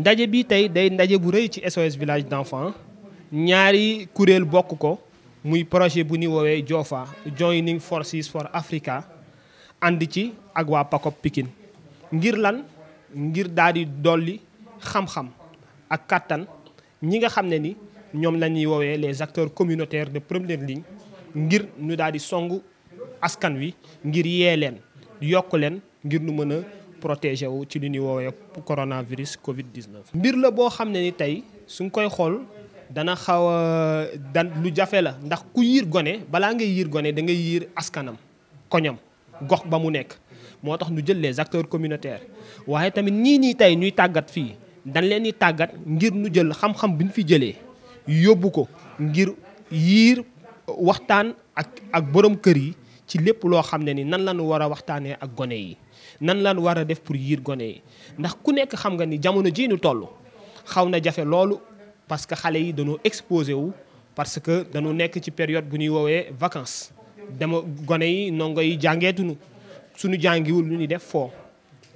ndaje bi tey day ndaje bu rëy ci SOS village d'enfants ñaari kuréel bokk ko muy projet bu ñu woowee JOFA Joining Forces for Africa ànd ci ak waa PACOP Pikine ngir lan ngir daal di dolli xam-xam ak kattan ñi nga xam ne ni ñoom la ñuy woowee les acteurs communautaires de première ligne ngir ñu daal di songu askan wi ngir yee leen yokk leen ngir nu mën a protéger wu ci li ñuy woowee coronavirus Covid-19. mbir la boo xam ne ni tey suñ koy xool dana xaw a lu jafe la ndax ku yiir gone balaa ngay yiir gone da ngay yiir askanam koñam gox ba mu nekk moo tax ñu jël les acteurs communautaires waaye tamit nii tey ñuy tàggat fii dañ leen di tàggat ngir ñu jël xam-xam bi ñu fi jëlee yóbbu ko ngir yiir waxtaan ak borom kër yi ci lépp loo xam ne ni nan la ñu war a waxtaanee ak gone yi nan la ñu war a def pour yiir gone yi ndax ku nekk xam nga ni jamono jii ñu toll xaw na jafe loolu parce que xale yi dañoo exposé wu parce que dañoo nekk ci période bu ñuy woowee vacances dama gone yi ndongo yi jàngeetuñu suñu jàngiwul lu ñuy def foo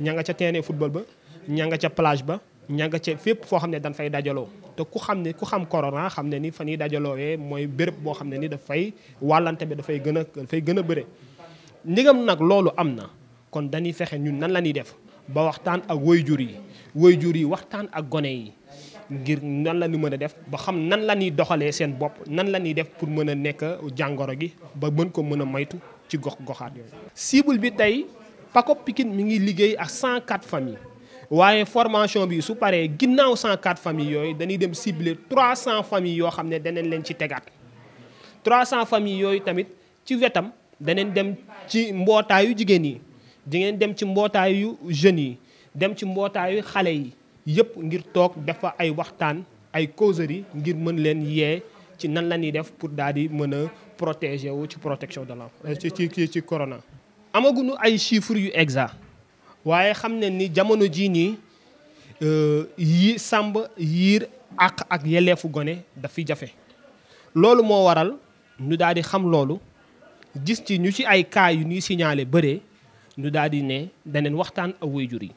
ña nga ca terrain football ba ña nga ca plage ba ña nga ca fépp foo xam ne dañ fay dajaloo te ku xam corona xam ne ni fa ñuy dajaloowee mooy béréb boo xam ne ni dafay wàllante bi dafay gën a bëre ndigam nag loolu am na kon dañuy fexe ñun nan la ñuy def ba waxtaan ak waajur yi waxtaan ak gone yi ngir nan la ñu mën a def ba xam nan la ñuy doxalee seen bopp nan la ñuy def pour mën a nekk jàngoro gi ba mën ko mën a maytu ci goxaat yooyu. cible bi tey PACOP Pikine mi ngi liggéey ak 104 familles waaye formation bi su paree ginnaaw 104 familles yooyu dañuy dem cibler 300 familles yoo xam ne danañ leen ci tegaat 300 familles yooyu tamit ci wetam danañ dem ci mbootaayu jigéen yi di ngeen dem ci mbootaayu jeunes yi dem ci mbootaayu xale yi yëpp ngir toog dafa ay waxtaan ay causerie ngir mën leen yee ci nan la ñuy def pour daal di mën a protéger wu ci protection de l'enfant ci corona. amaguñu ay chiffres yu exact waaye xam ne ni jamono jii nii yiir àq ak yelleefu gone dafiy jafe loolu moo waral ñu daal di xam loolu gis ci ñu ci ay cas yu ñuy signalé bëree ñu daal di ne daneen waxtaan ak waajur yi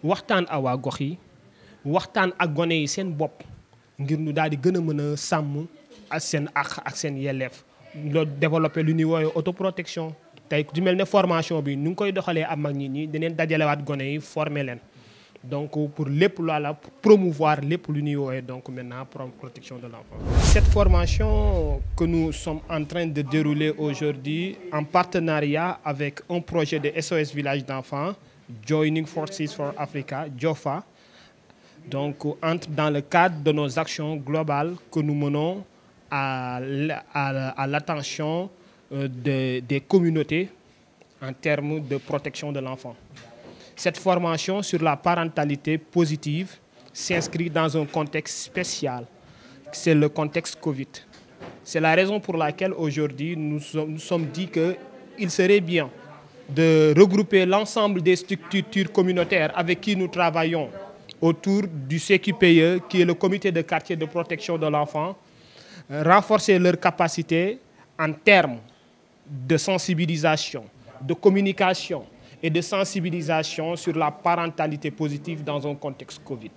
waxtaan ak waa gox yi waxtaan ak gone yi seen bopp ngir ñu daal di gën a mën a sàmm ak seen àq ak seen yelleef loolu développé lu ñuy woowee autoprotection tey du mel ne formation bi nu ngi koy doxalee ak mag ñi dineen dajalewaat gone yi former leen donc pour lépp loola promouvoir lépp lu ñuy woowee donc maintenant protection de l'enfant. Cette formation que nous sommes en train de dérouler aujourd'hui en partenariat avec un projet de SOS Village d'enfants Joining Forces for Africa, JOFA, donc entre dans le cadre de nos actions globales que nous menons à l'attention des communautés en termes de protection de l'enfant. Cette formation sur la parentalité positive s'inscrit dans un contexte spécial, c'est le contexte Covid. C'est la raison pour laquelle aujourd'hui nous sommes dit qu'il serait bien de regrouper l'ensemble des structures communautaires avec qui nous travaillons autour du CQPE, qui est le comité de quartier de protection de l'enfant, renforcer leurs capacités en termes de sensibilisation, de communication et de sensibilisation sur la parentalité positive dans un contexte Covid.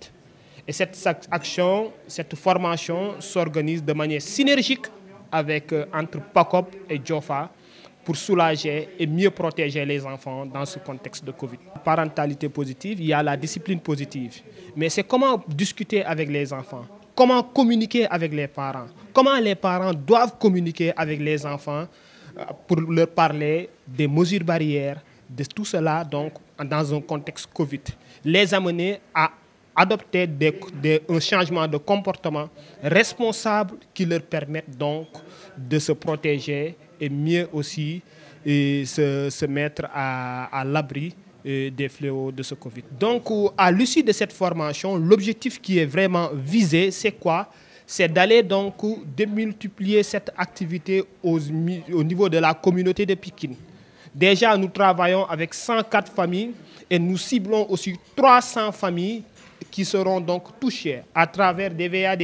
Et cette action, cette formation s'organise de manière synergique entre PACOP et JOFA pour soulager et mieux protéger les enfants dans ce contexte de Covid. Parentalité positive, il y a la discipline positive. Mais c'est comment discuter avec les enfants, comment communiquer avec les parents, comment les parents doivent communiquer avec les enfants pour leur parler des mesures barrières, de tout cela donc dans un contexte Covid. Les amener à adopter un changement de comportement responsable qui leur permette donc de se protéger et mieux aussi se mettre à l'abri des fléaux de ce Covid. Donc à l'issue de cette formation, l'objectif qui est vraiment visé, c'est quoi? C'est d'aller donc démultiplier cette activité au niveau de la communauté de Pikine. Déjà, nous travaillons avec 104 familles et nous ciblons aussi 300 familles qui seront donc touchées à travers des VAD.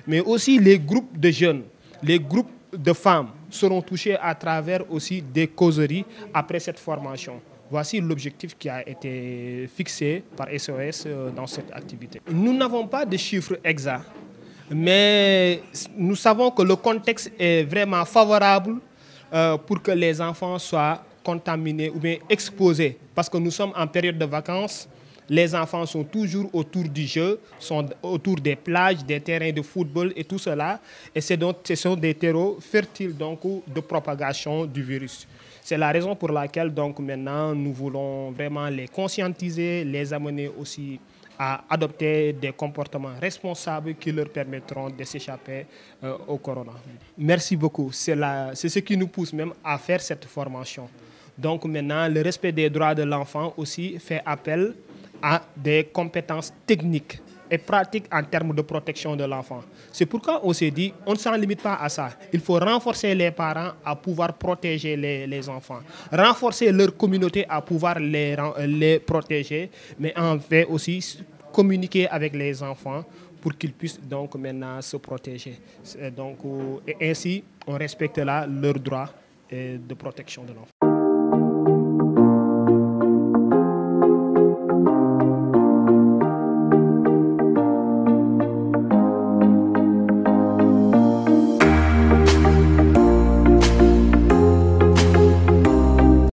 Mais aussi les groupes de jeunes, les groupes de femmes seront touchés à travers aussi des causeries après cette formation. Voici l'objectif qui a été fixé par SOS dans cette activité. Nous n'avons pas de chiffres exacts, mais nous savons que le contexte est vraiment favorable pour que les enfants soient contaminés ou bien exposés. Parce que nous sommes en période de vacances, les enfants sont toujours autour du jeu, sont autour des plages, des terrains de football et tout cela. Et ce sont des terreaux fertiles donc, de propagation du virus. C'est la raison pour laquelle donc, maintenant nous voulons vraiment les conscientiser, les amener aussi à adopter des comportements responsables qui leur permettront de s'échapper au corona. Merci beaucoup. C'est ce qui nous pousse même à faire cette formation. Donc maintenant, le respect des droits de l'enfant aussi fait appel à des compétences techniques et pratiques en termes de protection de l'enfant. C'est pourquoi on s'est dit, on ne s'en limite pas à ça. Il faut renforcer les parents à pouvoir protéger les enfants, renforcer leur communauté à pouvoir les protéger, mais en fait aussi communiquer avec les enfants pour qu'ils puissent donc maintenant se protéger. Donc, et ainsi, on respecte là leurs droits de protection de l'enfant.